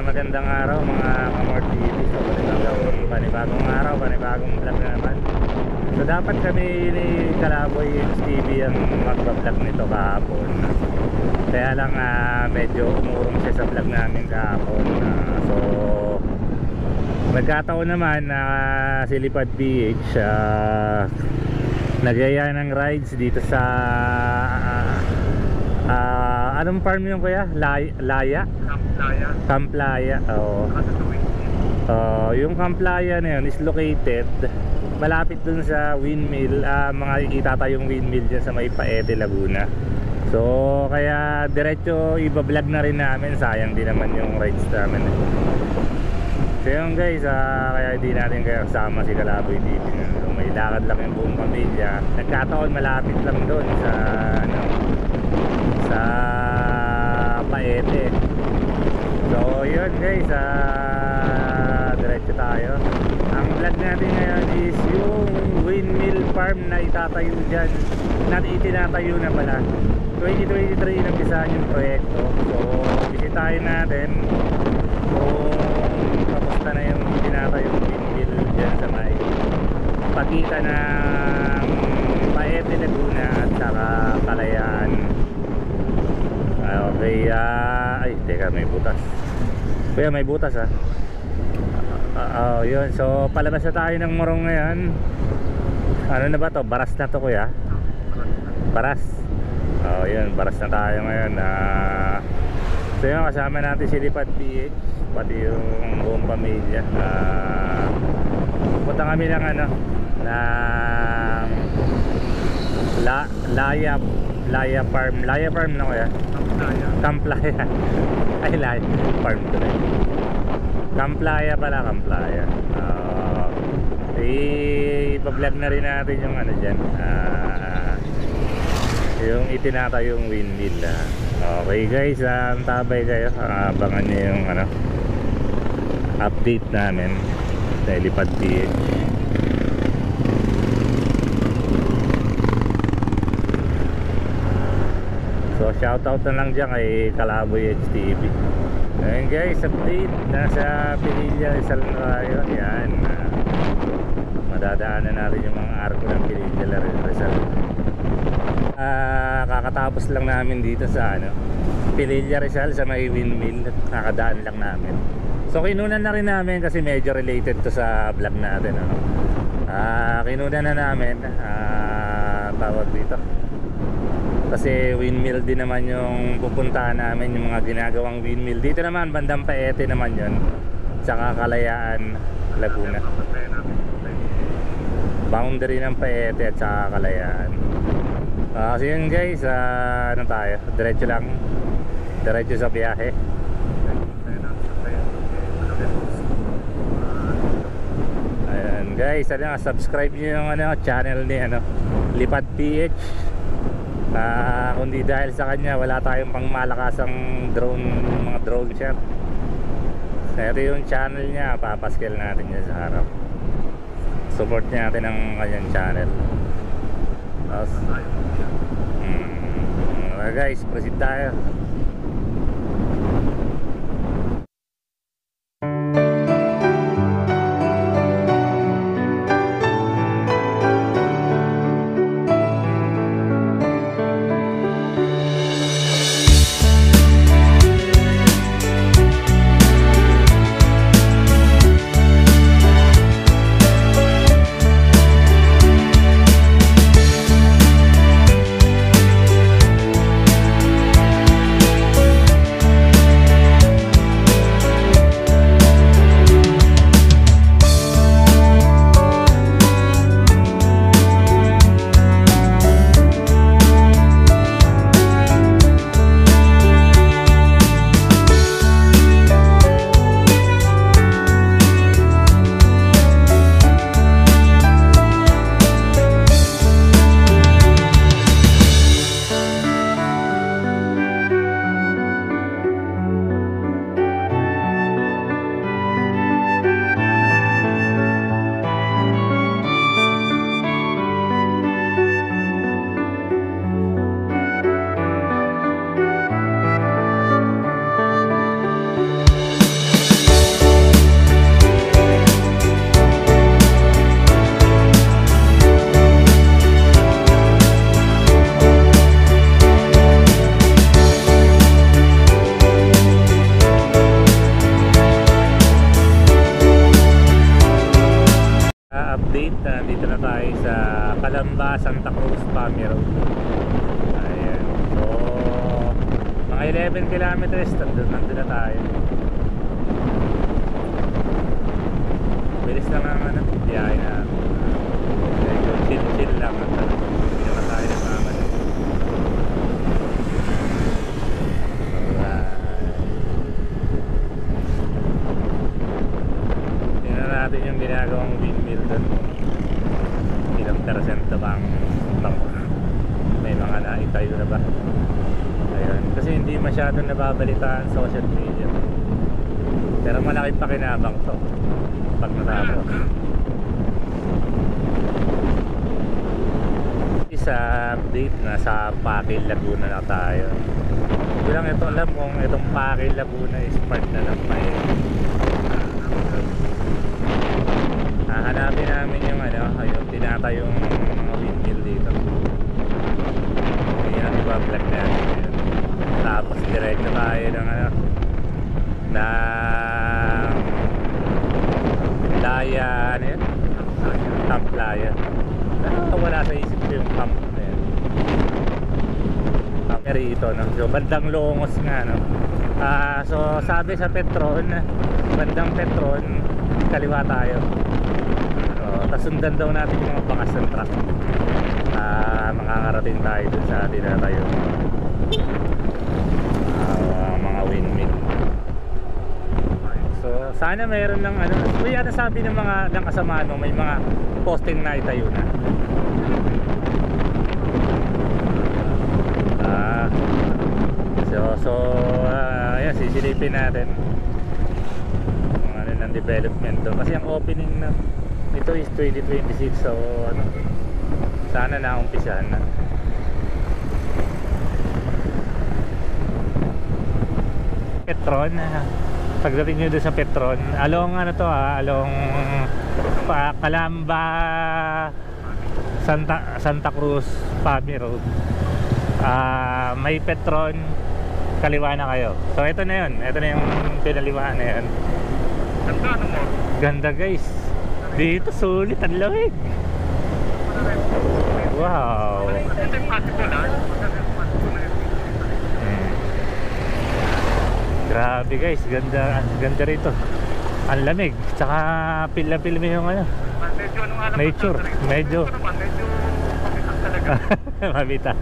Magandang araw mga Kamor TV. So panibagong araw, panibagong vlog na naman. So dapat kami ni Kalaboy TV ang magpa-vlog nito kahapon. Kaya lang medyo umurong siya sa vlog namin kahapon. So nagkataon naman na si Lipad PH nagyaya ng rides dito sa anong farm yung kuya? Laya? Camplaya. Yung Camplaya na yun is located malapit dun sa windmill, mga itatayong windmill dyan sa may Paete, Laguna. So kaya diretso iba-vlog na rin namin, sayang din naman yung rides namin. So yun guys, kaya hindi natin kaya kasama si Kalaboy TV. So, may lakad lang yung buong pamilya. Nagkataon malapit lang dun sa sa Paete. So yun guys, diretso tayo. Ang vlog natin ngayon is yung windmill farm na itatayo dyan, na itinatayo na pala 2023 nagpisahan yung proyekto. So bisitahin natin kung kamusta na yung itinatayong windmill dyan sa may pagitan ng Paete, Laguna at saka Kalayaan. Okay, ay teka, may butas. Kuya, may butas yun. So palabas na tayo ng Morong ngayon. Ano na ba to? Baras na to kuya? Baras. Yun, baras na tayo ngayon. So yun, kasama natin si Lipad PH, pati yung buong pamilya. Punta kami ng ng Laya Farm na kuya? Camplaya. Ay, Laya Farm to rin. Camplaya pala, Camplaya. Ipa-vlog na rin natin yung dyan, yung itinatayong windmill. Okay guys, tabay kayo, abangan nyo yung update namin sa Lipad PH. So shoutout na lang dyan kay Kalaboy HTV. Ayun guys, update. Nasa Pililla Rizal na tayo. Yan, madadaanan natin yung mga arko ng Pililla Rizal. Kakatapos lang namin dito sa Pililla Rizal sa may windmill. Kakadaan lang namin. So kinunan na rin namin kasi medyo related to sa vlog natin. Kinunan na namin, tawag dito, kasi windmill din naman yung pupuntahan namin, yung mga ginagawang windmill. Dito naman bandang Paete naman yun, tsaka Kalayaan, Laguna. Boundary ng Paete at tsaka Kalayaan. So yun guys, tayo, diretso lang, diretso sa biyahe. Ayan guys, subscribe nyo yung channel ni Lipad PH. Kundi dahil sa kanya wala tayong pangmalakasang mga drone shot. Ito yung channel niya, papaskil natin niya sa harap. Support natin ang kanyang channel. Guys, proceed tayo. update. Dito na tayo sa Calamba, Santa Cruz, Pami Road. Ayan. So, mga 11 kilometers, nandun na tayo. Bilis lang ang biyahe na. Medyo chill lang. Hindi naman tayo nagmamadali. Tingnan natin yung ginagawang windmill doon. Ilang % bang may mga naitayo na ba? Ayun. Kasi hindi masyadong nababalitaan sa social media. Pero malaki pakinabang to pag natapos. Sa update na sa Pakil Laguna na tayo. Hindi lang ito alam kung itong Pakil Laguna is part na ng Pael. Hahanapin namin yung yung tinatayong windmill dito. Ayan, iba-vlog natin yun. Tapos diretso tayo ng na Playa, ano yun? Camp Playa. Wala sa isip ko yung camp na yun. Rito, no? So bandang Longos nga, no? So sabi sa Petron, bandang Petron, kaliwa tayo. So tapos sundan daw natin yung mga bakas ng truck. Makakarating tayo dun sa atin na tayo mga windmill. So sana mayroon ng may sabi ng mga ng kasama, no, may mga posting na itayo na. Ayan, sisilipin natin kung ano ng development doon. Kasi ang opening na ito is 2026. So sana naumpisahan na. Petron, pagdating nyo doon sa Petron, along along Calamba, Santa Cruz, Pami Road, may Petron, kaliwa na kayo. So ito na yun, ito na yung pinaliwaan na yun. Ganda guys, dito sulit, ang lamig. Wow. Grabe guys, ganda rito. Ang lamig, tsaka pila-pila mo yung nature, medyo mabita.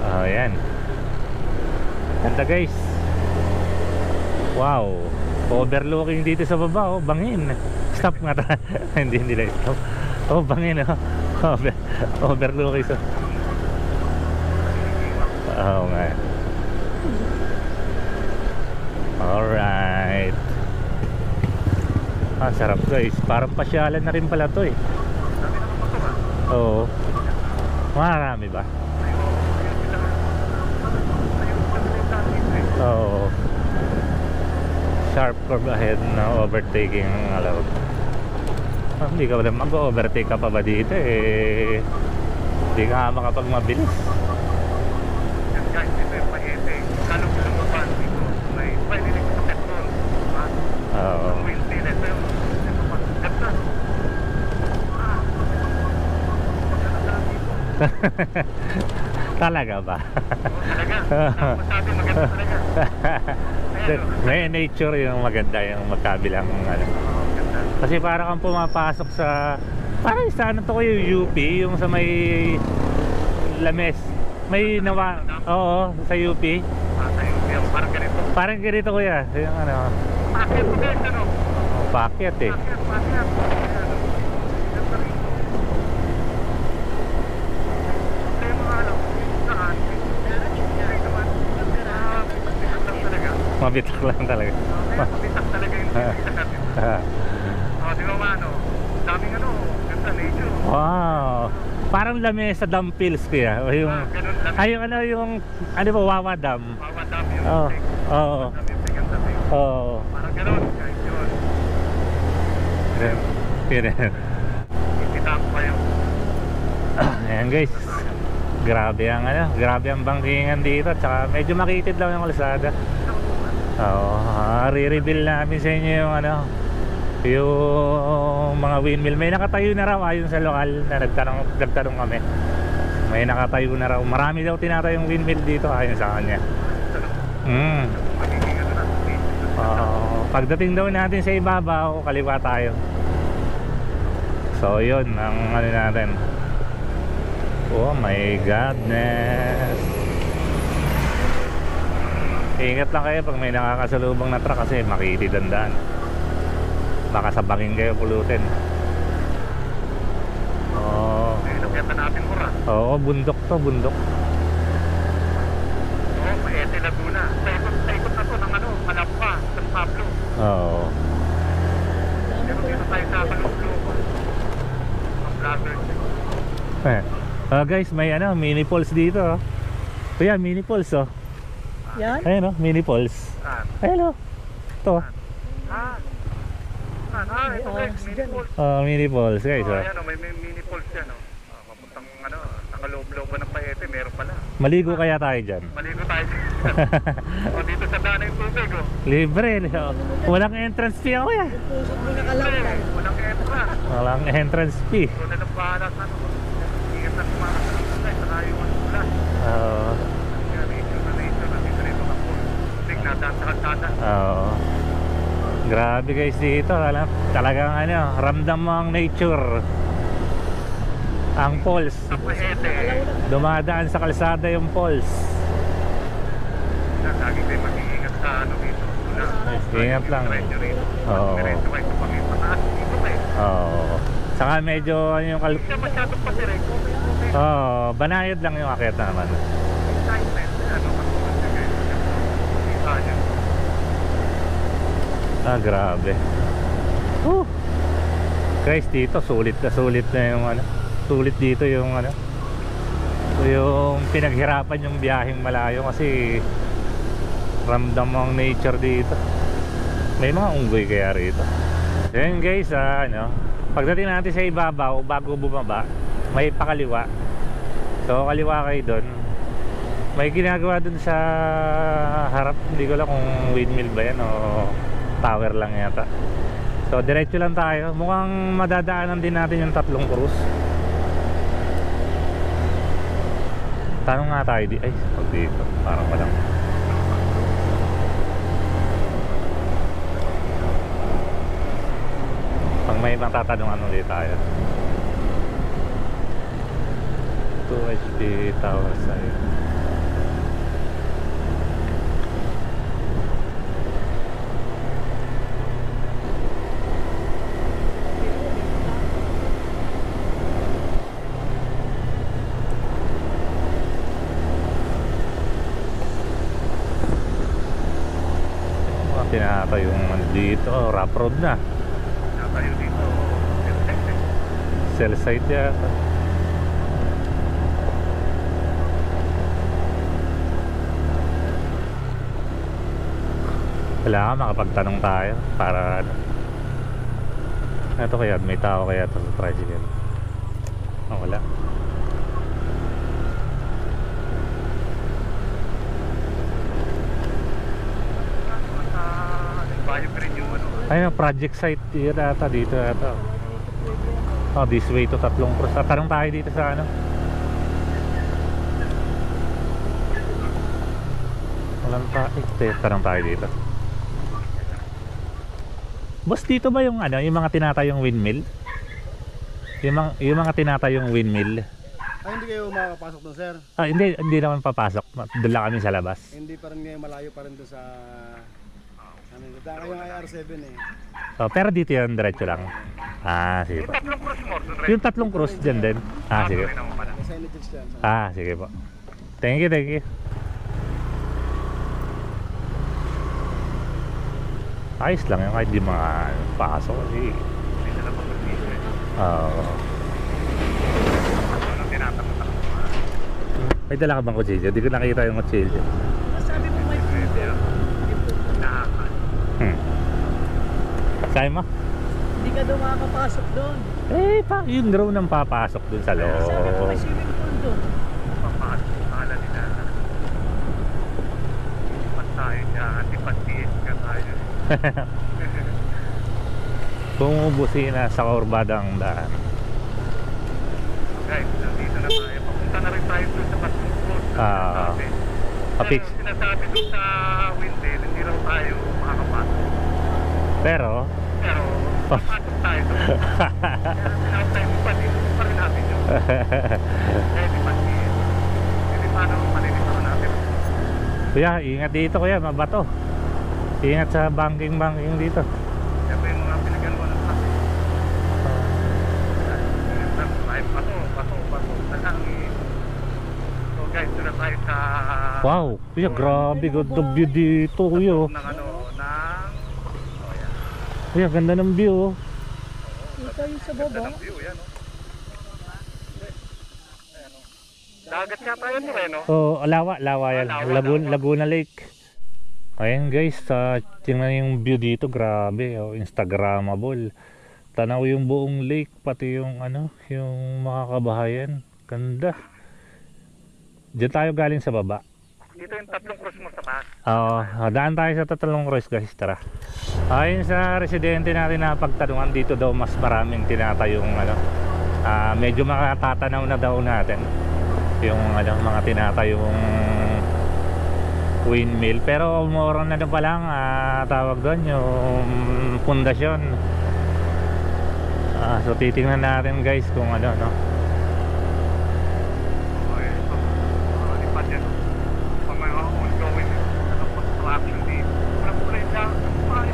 Oh, yan. Ganda guys. Wow. Overlooking dito sa baba, oh, bangin. Stop nga ta. hindi lang stop. Oh, bangin, oh. Overlooking so. Oh, man. Alright. Sarap guys. Parang pasyalan na rin pala to eh. Oo. Marami ba? Oo. Sharp curve ahead na overtaking allowed. Hindi ka ba mag-overtake ka pa ba dito eh? Hindi ka makapagmabilis. Oo. Talaga ba? Talaga. May nature yung maganda, yung magkabilang Kasi parang kang pumapasok sa parang sa to ko yung UP, yung sa may Lames. May nawa, oo, sa UP. Parang ganito kuya, yung Paket ko din, paket eh. Mabitak lang talaga. Mabitak talaga yung di ba daming ganda nature. Wow. Parang Lamesa Dam Pills kaya. O yung yung ba, Wawa Dam. Wawa Dam yun. Oo. Oo. Parang gano'n guys yun. Ikita ko kayo. Ayan guys. Grabe ang bangkingan dito. Tsaka medyo makitid lang yung kalsada. Oo, re-reveal namin sa inyo yung yung mga windmill. May nakatayo na raw ayon sa lokal na nagtanong kami. May nakatayo na raw. Marami daw tinatayong windmill dito ayon sa kanya. Pagdating daw natin sa ibabaw, kaliwa tayo. So yun ang ano natin. Oh my godness. Ingat lang kayo pag may nakakasalubong na truck kasi makitid ang daan. Baka sabangin kayo, pulutin. Oo, bundok to, bundok. Oo, Paete Laguna. Sa ikot na to ng ano, Malapa, San Pablo. Oo. Pero dito tayo sa Kaluglubo. Ang vloggers. Guys, may ano, mini falls dito. Oh. Kuya, mini falls oh. Yan? Ayun oh, mini falls. Ayun oh. Ito. Ito guys, mini falls. Mini falls guys. Ayan o, may mini falls yan o. Papuntang ano, nakaloob-looban ng Paete, meron pala. Maligo kaya tayo dyan? Maligo tayo dyan. O, dito sa daan yung tubig o. Libre. Oh. Walang entrance fee ako yan. Pusok mo nakalangkan. Walang entrance. Walang entrance fee. Ito na lang bahala sa ano. Ingat na kumakasalang guys, saka yung ano ulan. Oo. Nandito rito ng pool. Tignan sa kalsada. Oo. Grabe guys dito, talagang ano, ramdam mo ang nature. Ang falls. Sa Paete. Dumadaan sa kalsada yung falls. Lagi kayo mag-iingat sa ano dito. Ingat lang. Oo. Diretso kayo sa pangit. Mataas dito kayo. Oo. Saka medyo ano yung Hindi siya masyadong pasirik. Oo, banayad lang yung akyat naman. Excitement. Ano kasi guys. Kita niya. Grabe. Guys, dito sulit na yung ano. Sulit dito yung ano. Yung pinaghirapan yung biyaheng malayo kasi ramdam ang nature dito. May mga unggoy kaya rito. Yan guys, ano, pagdating natin sa ibabaw, bago bumaba, may pakaliwa. So kaliwa kayo doon. May ginagawa doon sa harap, hindi ko lang kung windmill ba yan o tower lang yata. So diretso lang tayo. Mukhang madadaanan din natin yung tatlong cruise. Tanong nga tayo ay, pag dito parang walang. Pag may ibang tatanungan ulit tayo. 2 HP tower side. Tinatayo yung dito, rough road na. Tinatayo dito. Cell site yata. Kailangan makapagtanong tayo para ano. Ito kaya, may tao kaya ito sa tricycle. Wala. Ayun, project site yun ata dito ata. Oh, this way to Tatlong Cruz. Tanong tayo dito sa ano. Walang tanong tayo dito. Boss, dito ba yung ano, yung mga tinatayong windmill? Yung mga tinatayong windmill. Hindi kayo makapasok doon, sir? Hindi naman papasok. Doon lang kami sa labas. Hindi pa rin ngayon, malayo pa rin doon sa kayo ng IR7 eh. Pero dito yun, diretso lang. Sige po. Tatlong cross mo. Yung Tatlong Cruz dyan din. Sige. Sa Images dyan. Sige po. Thank you, thank you. Ayos lang yun, kahit di mga pasok kasi. May dala ka bang kutsilyo? Di ko nakita yung kutsilyo. Sabi mo may Sabi mo? hindi ka daw makakapasok doon. Yung drone ang papasok dun sa loob. Sabi mo may swimming pool doon. Papasok. Akala nila. Lipat tayo dyan. Lipat TS ka tayo. Bumubusina sa kurbadang daan. Guys, nandito na tayo. Papunta na rin tayo doon sa Pasmukot. Kapik. Pero sinasabi doon sa Windmill, hindi raw tayo makakapasok. Pero Papasok tayo doon. Kaya pinatay mo pa rin natin yun. Kaya di pa hindi paano malilito natin. kuya, ingat dito kuya, mabato. Ingat sa banking dito. Kaya pa yung mga pinagano ng sa Pato. So guys, doon na tayo sa Wow, kuya, grabe ganda view dito kuya. ng yan. Kuya, ganda ng view. Ito yung sa Ganda baba. ng view, yan Dagat nga tayo mo rin, no? Oh, lawa yan. Laguna Lake. Ayan guys, tingnan yung view dito, grabe, oh, instagramable. Tanaw yung buong lake, pati yung yung mga kabahayan. Ganda. Diyan tayo galing sa baba. Dito yung tatlong cross mo sa taas. Daan tayo sa tatlong cross guys, tara. Ayon sa residente natin na pagtanungan, dito daw mas maraming tinatayong medyo makatatanaw na daw natin yung mga tinatayong windmill, pero more na pa lang tawag doon yung pundasyon. So titingnan natin guys kung no. Okay, so lipat yan. Pag may ongoing construction dito. Walang pula yung lang.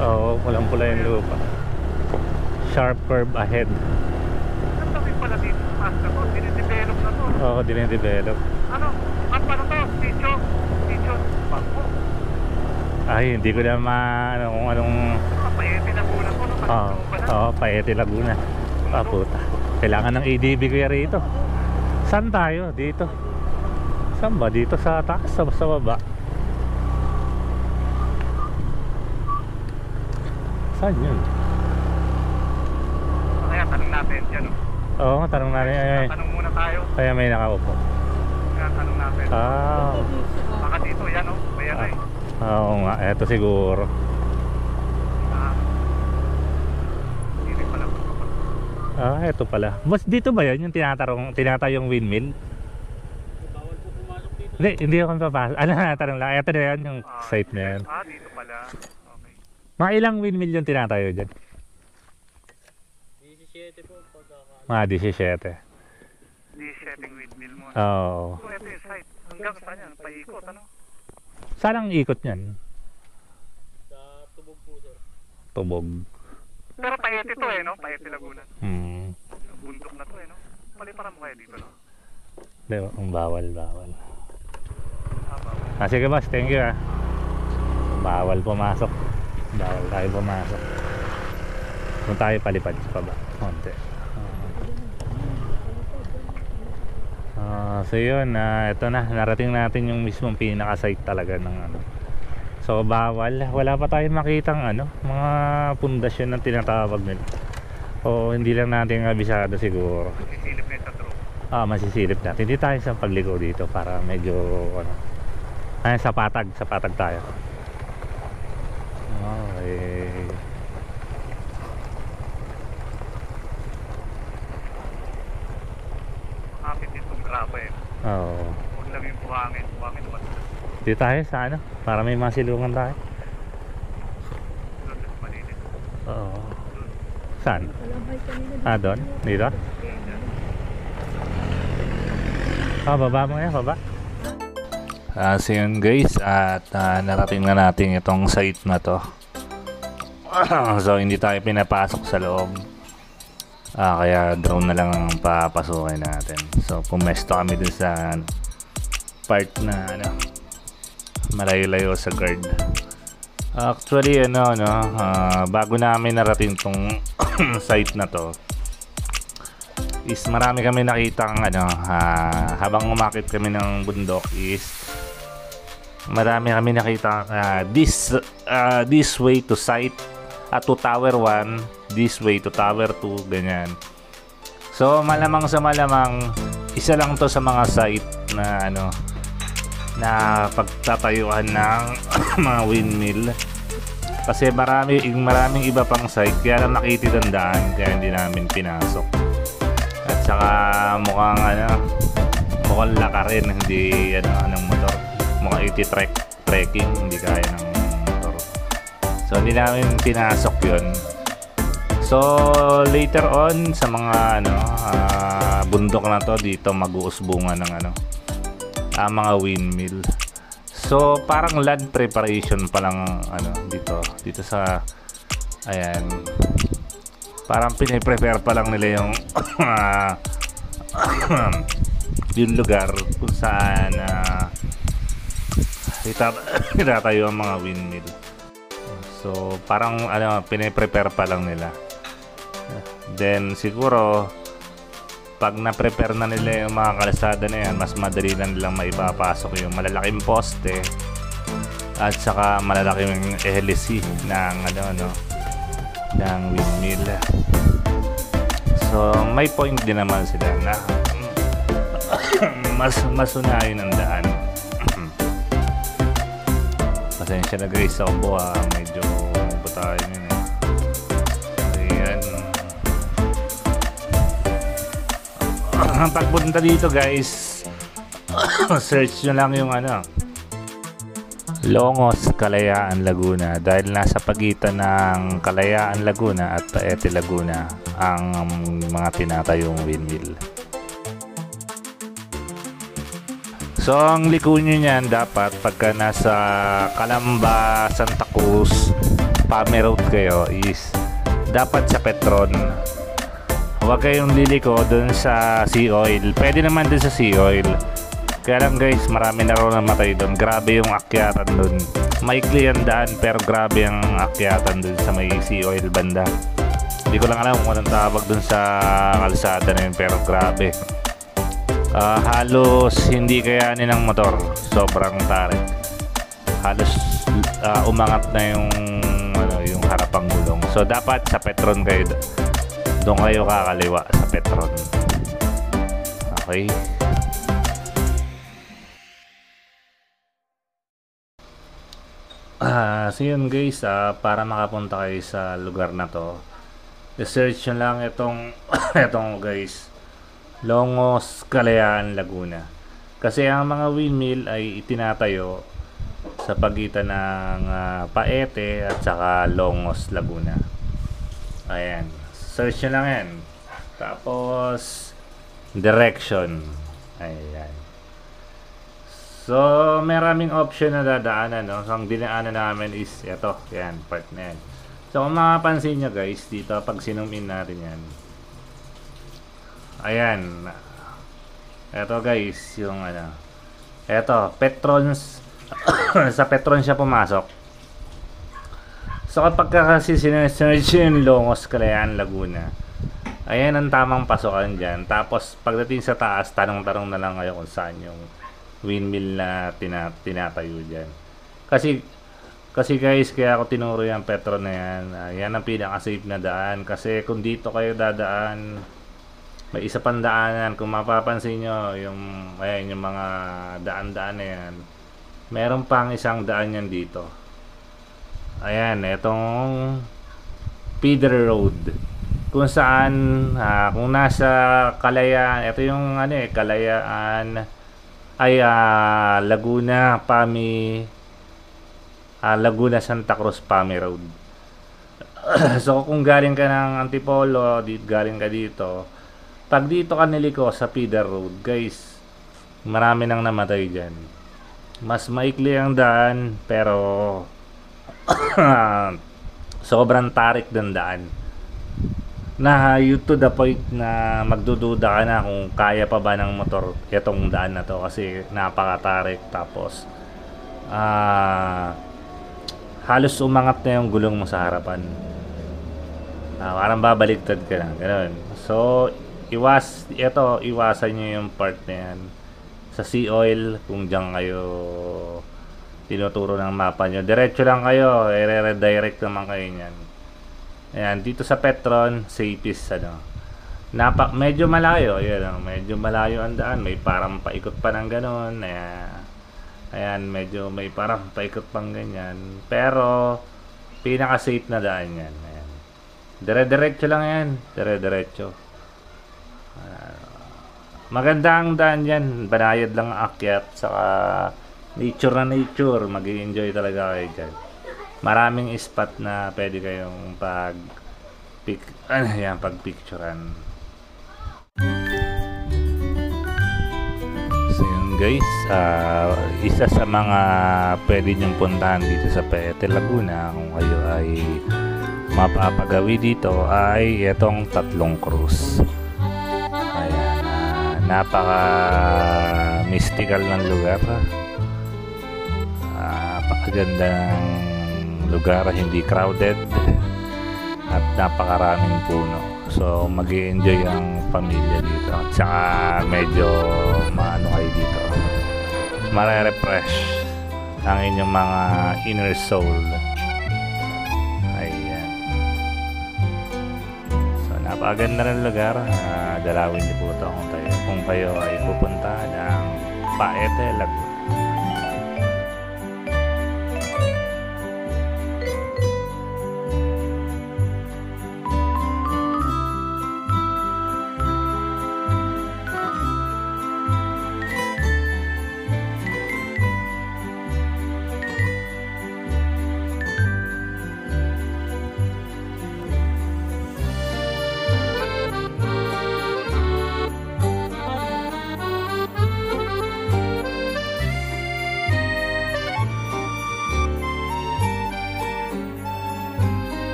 Oo, walang pula yung lupa. Sharp curve ahead. Ang dami pala dito sa taas na to. Dinidevelop na to. Oo, dinidevelop. Ano to? Sitio. Bangko. Ay, hindi ko na kung anong Paete Laguna to. Paete Laguna. Puta. Kailangan ng ADB kuya rito. Saan tayo? Dito. Saan ba? Dito sa taas, sa baba. Saan yun? Kaya tanong natin dyan. Oo, tanong natin. Tanong muna tayo. Kaya may nakaupo. Kaya tanong natin. Baka dito yan Bayan na Oo nga, eto siguro. Hindi pala. Eto pala. Mas dito ba yan yung tinatayong windmill? Bawal po pumasok dito. Hindi ako papasok. Tanong lang. Eto na yan yung site na yan. Dito pala. Okay. Mga ilang windmill yung tinatayo dyan? 17 po pagkaka. Mga 17. 17 windmill mo. Oo. So ito yung site. Hanggang saan yan? Paikot Saan ang ikot niyan? Sa Tubog po sir. Tubog. Pero Paete to Paete Laguna. Bundok na to Paliparan mo kaya dito Di ba? Ang bawal. Bawal. Sige boss, thank you Bawal pumasok. Bawal tayo pumasok. Kung tayo palipad sa baba konti. So yun, ito na, narating natin yung mismong pinaka-site talaga ng So bawal, wala pa tayong makitang mga pundasyon ng tinatawag nila. O hindi lang natin abisado siguro. Sisilip na sa drone. Masisilip natin. Hindi tayo sa pagliko dito para medyo sa patag tayo. Okay. Makapit ditong graba Oo. Huwag lang yung buhangin naman. Dito tayo sa para may masilungan tayo. Doon sa malinis. Oo. Saan? Kalabay kanina. Doon? Dito? Baba mo yan, baba. So yun guys, at narating na natin itong site na to. So hindi tayo pinapasok sa loob. Kaya drone na lang ang papasukin natin. So pumesto kami dun sa part na malayo-layo sa guard. Actually bago namin narating tong site na to is marami kami nakitang habang umakit kami ng bundok is marami kami nakita this way to site to tower 1, this way to tower 2, ganyan. So malamang sa malamang isa lang to sa mga site na na pagtatayuan ng mga windmill. Kasi maraming iba pang site, kaya lang nakitid ang daan, kaya hindi namin pinasok. At saka mukhang laka rin, hindi ng motor. Mukhang trekking, hindi kaya ng motor. So hindi namin pinasok yun. So later on sa mga bundok na to, dito mag-uusbungan ng mga windmill. So parang land preparation pa lang dito sa ayan. Parang piniprepare pa lang nila yung yung lugar kung saan itatayo ang mga windmill. So parang piniprepare pa lang nila. Then siguro pag na-prepare na nila yung mga kalsada na yan, mas madali na nilang maipapasok yung malalaking poste at saka malalaking hélice ng ng windmill. So may point din naman sila na masunayin ang daan. Pasensya na guys sa ubo, medyo tayo yun. Ayan. Ang pagpunta dito guys, search nyo lang yung Longos, Kalayaan, Laguna, dahil nasa pagitan ng Kalayaan, Laguna at Paete, Laguna ang mga tinatayong windmill. So ang liko nyo niyan dapat pagka nasa Calamba, Santa Cruz, Pame Road kayo is dapat sa Petron. Huwag kayong liliko dun sa Sea Oil. Pwede naman dun sa Sea Oil. Kaya lang guys, marami na rin namatay dun. Grabe yung akyatan dun. Maikli ang daan pero grabe ang akyatan dun sa may Sea Oil banda. Hindi ko lang alam kung anong tawag dun sa kalsada na yun, pero grabe. Halos hindi kayanin ng motor. Sobrang tarik. Halos umangat na yung harapang gulong. So dapat sa Petron kayo. Doon kayo kakaliwa sa Petron. Okay. So yun guys, para makapunta kayo sa lugar na to, i-search nyo lang itong guys, Longos, Kalayaan, Laguna. Kasi ang mga windmill ay itinatayo sa pagitan ng Paete at saka Longos, Laguna. Ayan, search nyo lang yan. Tapos direction, ayan. So maraming option na dadaanan, no? So ang dinaanan namin is ito, yan, part na yan. So kung makapansin nyo guys, dito pag sinum in natin yan, ayan, eto guys, yung eto, Petrons. Sa Petron siya pumasok. So kapag kasi sinesearch yung Longos, Kalayaan, Laguna, ayan ang tamang pasokan dyan. Tapos pagdating sa taas, tanong-tanong na lang kayo kung saan yung windmill na tinatayo dyan. Kasi guys, kaya ako tinuro yung Petron na yan. Yan ang pinaka-safe na daan. Kasi kung dito kayo dadaan, may isa pang daanan. Kung mapapansin nyo, yung mga daan-daan na yan, meron pang isang daan yan dito. Ayan, itong feeder road. Kung saan, kung nasa Kalayaan, ito yung Kalayaan, ay Laguna, Pami, Laguna, Santa Cruz, Pami Road. So kung galing ka ng Antipolo, galing ka dito, pag dito ka niliko sa feeder road, guys, marami nang namatay dyan. Mas maikli ang daan, pero sobrang tarik ng daan. Na you to the point na magdududa ka na kung kaya pa ba ng motor itong daan na to, kasi napakatarik. Tapos halos umangat na yung gulong mo sa harapan. Parang babaligtad ka na, ganoon. So iwasan nyo yung part na yan sa Sea Oil. Kung dyan kayo tinuturo ng mapa nyo, diretso lang kayo, i-redirect naman kayo nyan. Ayan, dito sa Petron, safest medyo malayo, medyo malayo ang daan, may parang paikot pa ng gano'n. Ayan, medyo may parang paikot pang ganyan, pero Pinaka safe na daan yan. Ayan. Dire-diretso lang yan. Dire-diretso. Maganda ang daan yan. Banayad lang ang akyat. Saka nature na nature. Mag-i-enjoy talaga kayo dyan. Maraming spot na pwede kayong pag-picturean. So yun guys, isa sa mga pwede nyong puntahan dito sa Paete, Laguna kung kayo ay mapapagawi dito ay itong Tatlong Cruz. Ayan, napaka mystical ng lugar. Napakagandang lugar, hindi crowded at napakaraming puno. So mag-i-enjoy ang pamilya dito at saka medyo maano kayo dito, mare-refresh ang inyong mga inner soul. Ayan, so napakaganda ng lugar. Dalawin niyo po ito kung kayo ay pupunta ng Paete, Laguna.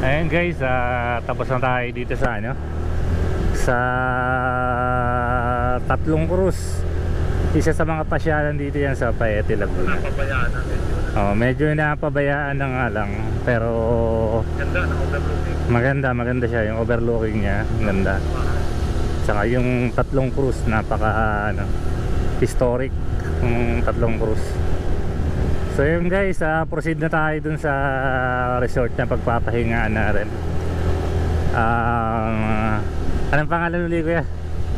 Ayan guys, tapos na tayo dito sa sa Tatlong Cruz. Isa sa mga pasyalan dito yan sa Paete, Laguna. Napabayaan natin. Medyo napabayaan na nga lang, pero Ganda, na-overlooking. maganda siya, yung overlooking niya, ganda. Saka yung Tatlong Cruz, napaka historic yung Tatlong Cruz. So yun guys, proceed na tayo dun sa resort na pagpapahingaan na rin. Anong pangalan ulit kuya?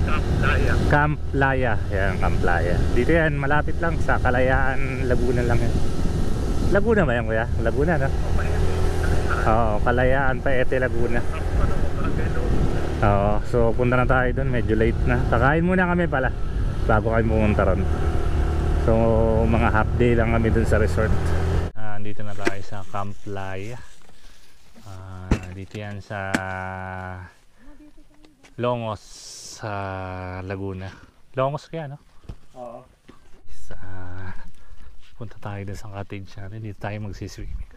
Camp Laya. Camp Laya. Yan, Camp Laya. Dito yan, malapit lang sa Kalayaan, Laguna lang yan. Laguna ba yan kuya? Laguna no? Oo, Kalayaan, Paete, Laguna. Oo, so punta na tayo dun, medyo late na. Kakain muna kami pala bago kayo pumunta ron. So mga half day lang kami dun sa resort. Dito na tayo sa Camp Laya. Dito yan sa Longos sa Laguna. Longos kaya no? Oo. Punta tayo dun sa cottage natin. Dito tayo magsiswimming.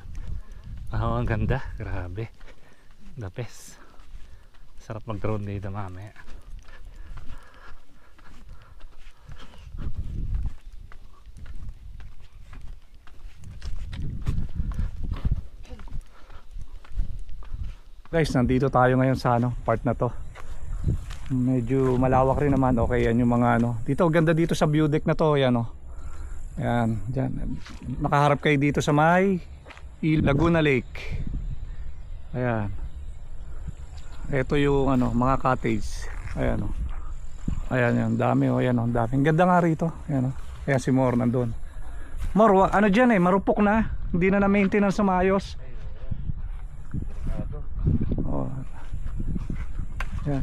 Ang ganda, grabe. The best. Sarap mag-drone dito mamaya. Guys, nandito tayo ngayon sa part na to. Medyo malawak rin naman. Okay, yan yung mga dito, ganda dito sa view deck na to. Yan Yan, dyan. Nakaharap kayo dito sa may Laguna Lake. Ayan. Ito yung mga cottage. Ayan Ayan yan, dami Ayan dami. Ang ganda nga rito. Ayan Ayan si Mor nandun. Mor, dyan marupok na. Hindi na maintenance na maayos. Yan.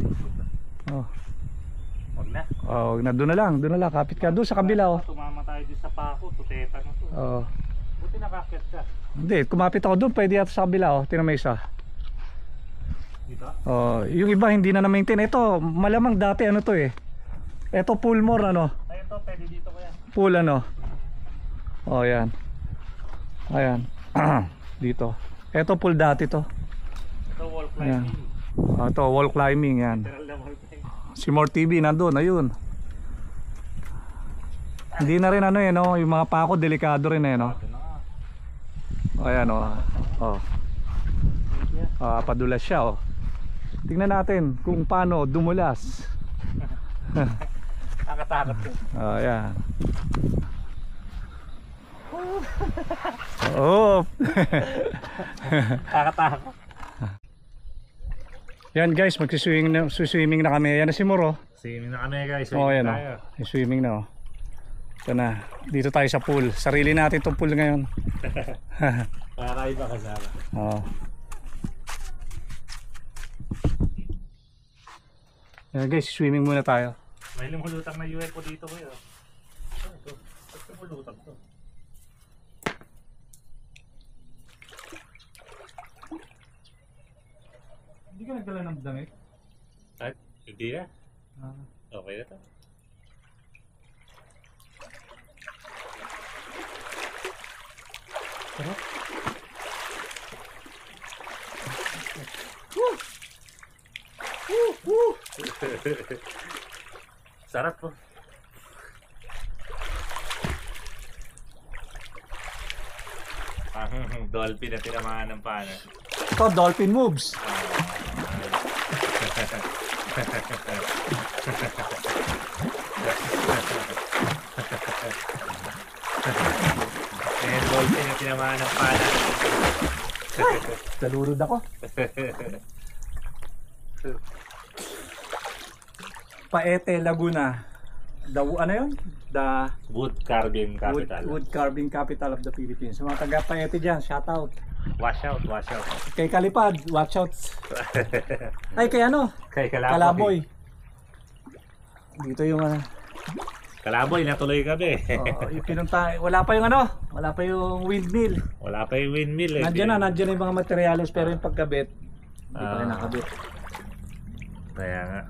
Huwag na. Huwag na, doon na lang, kapit ka doon sa kabila Tumama tayo dito sa pako, tuteta na to. Buti nakakit ka. Hindi, kumapit ako doon, pwede yata sa kabila Tingnan mo isa. Dito? Yung iba hindi na na-maintain. Ito, malamang dati to Ito pool more Ayun to, pwede dito kaya. Pool yan. Ayan. Dito. Ito pool dati to. Ito wall climbing. Ito wall climbing yan. Literal na wall climbing. Si More TV nandun, ayun. Hindi na rin yung mga pako delikado rin Ayan padulas siya Tingnan natin kung paano dumulas. Nakatakot ko. Ayan. Nakatakot. Yan guys, magsiswimming na kami. Yan na si Moro. Swimming na kami guys. Yan swimming na Ito na. Dito tayo sa pool. Sarili natin itong pool ngayon. Kakaiba kasama. Oo. Yan guys, swimming muna tayo. May lumulutang na UFO dito ko yun. Ito. Ba't lumulutang to? Hindi ka nagdala ng damit? At hindi na. Ah. Okay na to. Sarap. Sarap po. Ang dolphin na tinamaan ng pana. Ito, dolphin moves. Ayan, dolphin na tinamaan ng pana. Talurod ako. Paete, Laguna. Ano yun? The Wood carving capital. wood carving capital of the Philippines. Sa mga taga Paete dyan, shout out. Wash out, wash out. Kay Kalipad, watch out. Ay, kay ano? Kay Kalaboy. Dito yung Kalaboy, natuloy kami. yung pinunta. Wala pa yung wala pa yung windmill. Wala pa yung windmill eh. Nandiyan na yung mga materials pero yung pagkabit, hindi pa rin nakabit. Kaya nga.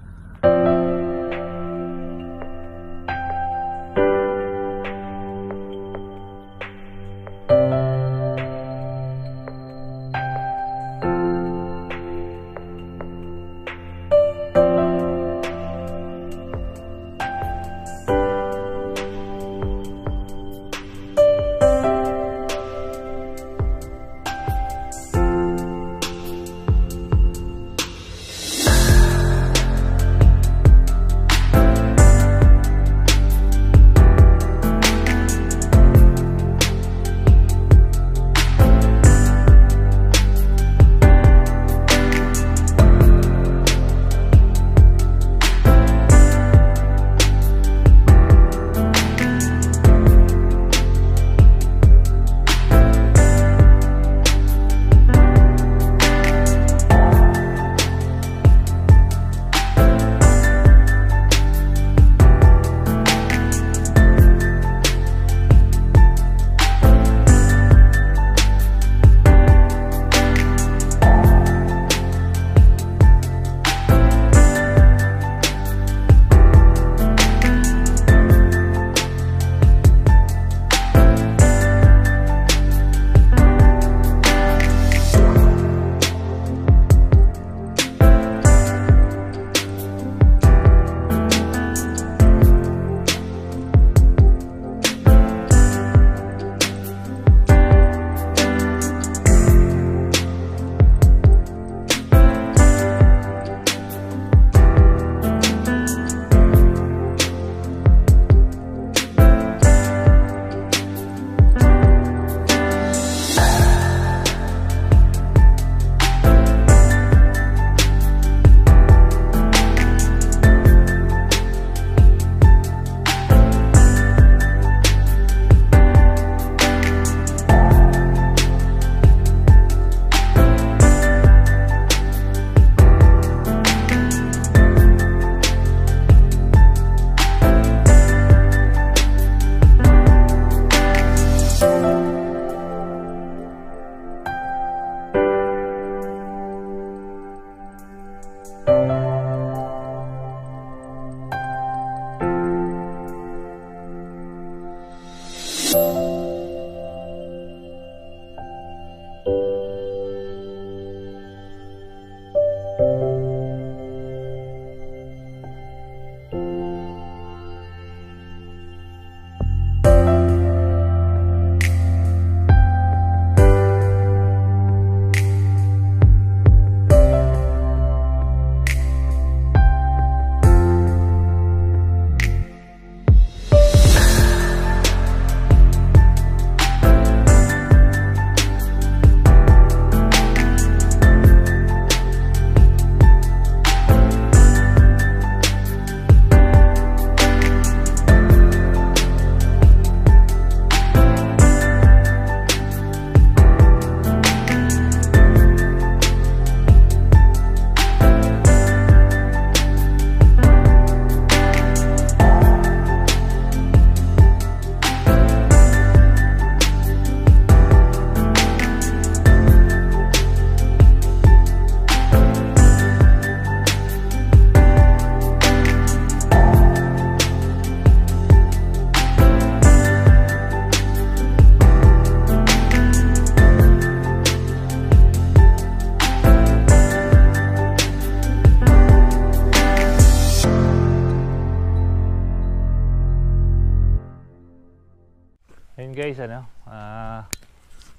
Ayun guys,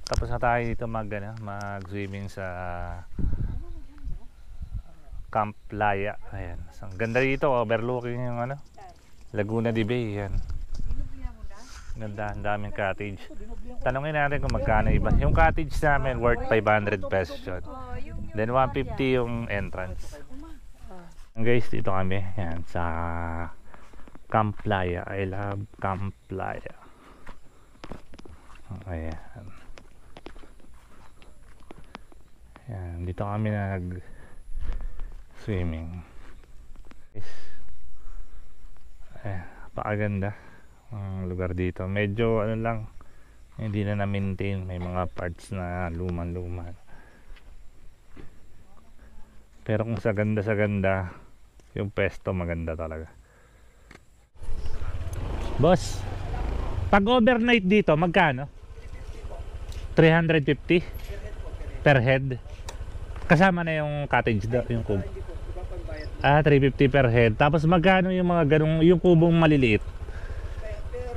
tapos na tayo dito mag-swimming sa Camp Playa. Ayan. Ang ganda dito, overlooking yung Laguna de Bay. Ayan. Ganda, ang daming cottage. Tanungin natin kung magkano iba. Yung cottage namin worth 500 pesos yun. Then 150 yung entrance. Guys, dito kami. Ayan, sa Camp Playa. I love Camp Playa. Ayan. Ayan, dito kami nag-swimming. Ayan, pakaganda ang lugar dito. Medyo lang, hindi na na-maintain. May mga parts na luman-luman. Pero kung sa ganda, yung pesto maganda talaga. Boss, pag overnight dito, magkano? 350 per head. Kasama na yung cottage yung kubo. 350 per head. Tapos magkano yung mga ganung, yung kubong maliliit? Per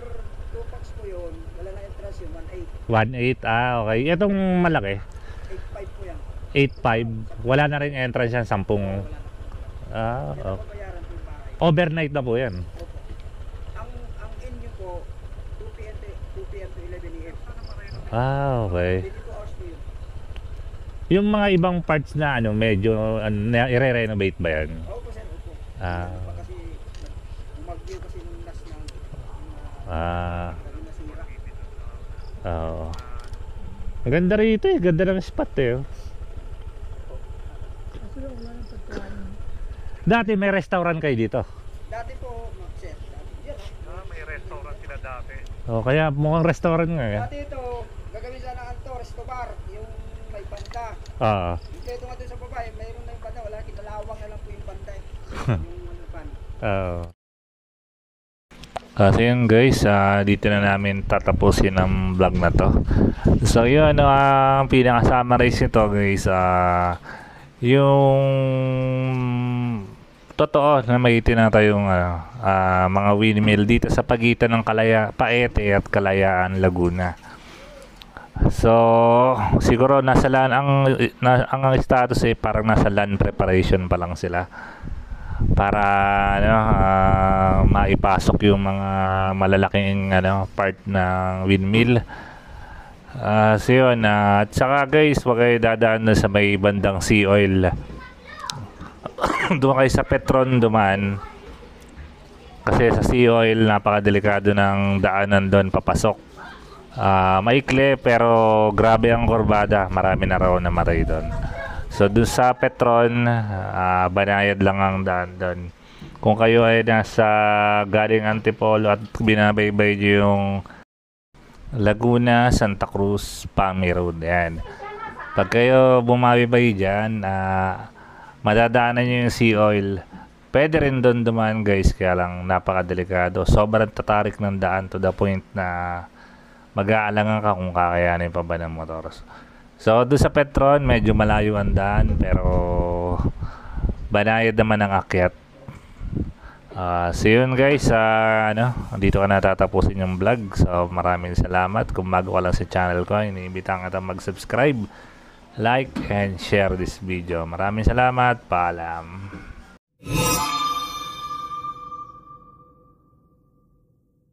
2 packs po yun, wala na entrance yung 1.8. 1.8. Okay. Itong malaki? 8.5 po yan. 8.5. Wala na rin entrance yan, 10. Okay. Babayaran po yung bahay. Overnight na po yan. Opo. Ang in nyo po, 2 p.m. to 11 a.m. Okay. 22 hours po yun. Yung mga ibang parts na medyo i-renovate ba yan? Opo sir, opo. Kasi umagyo kasi nung last ng nasira. Oo. Maganda rito eh. Ganda ng spot eh. Kasi wala nang pagkain. Dati may restaurant kayo dito. Dati po, sir, yan. May restaurant sila dati. Kaya mukhang restaurant nga eh. Dati ito, gagawin sana ang resto bar, yung may banda. Oo. Ito nga doon sa baba, mayroon na yung banda, wala, kinalawang na lang po yung banda. Yung ban. Oo. So yun guys, dito na namin tatapusin ang vlog na to. So yun, ang pinaka-summarize nito guys, yung totoo na makita na tayong mga windmill dito sa pagitan ng Paete at Kalayaan, Laguna. So siguro nasa land ang status parang nasa land preparation pa lang sila para maipasok yung mga malalaking part ng windmill. So yun, at saka guys, wag kayo dadaan na sa may bandang Sea Oil. Doon kayo sa Petron dumaan, kasi sa Sea Oil napakadelikado ng daanan doon papasok. Maikli pero grabe ang kurbada, marami na raw na maray doon. So doon sa Petron, banayad lang ang daan doon. Kung kayo ay nasa galing Antipolo at binabaybay yung Laguna, Santa Cruz, Pami Road, yan. Pag kayo bumabaybay dyan, madadaanan nyo yung Sea Oil. Pwede rin doon dumaan guys, kaya lang napakadelikado. Sobrang tatarik ng daan to the point na mag-aalangan ka kung kakayanin pa ba ng motor. So doon sa Petron, medyo malayo ang daan, pero banayad naman ang akyat. So yun guys, dito ka natatapusin yung vlog. So maraming salamat. Kung bago ka lang sa channel ko, iniimbitahan kita mag-subscribe, like, and share this video. Maraming salamat. Paalam.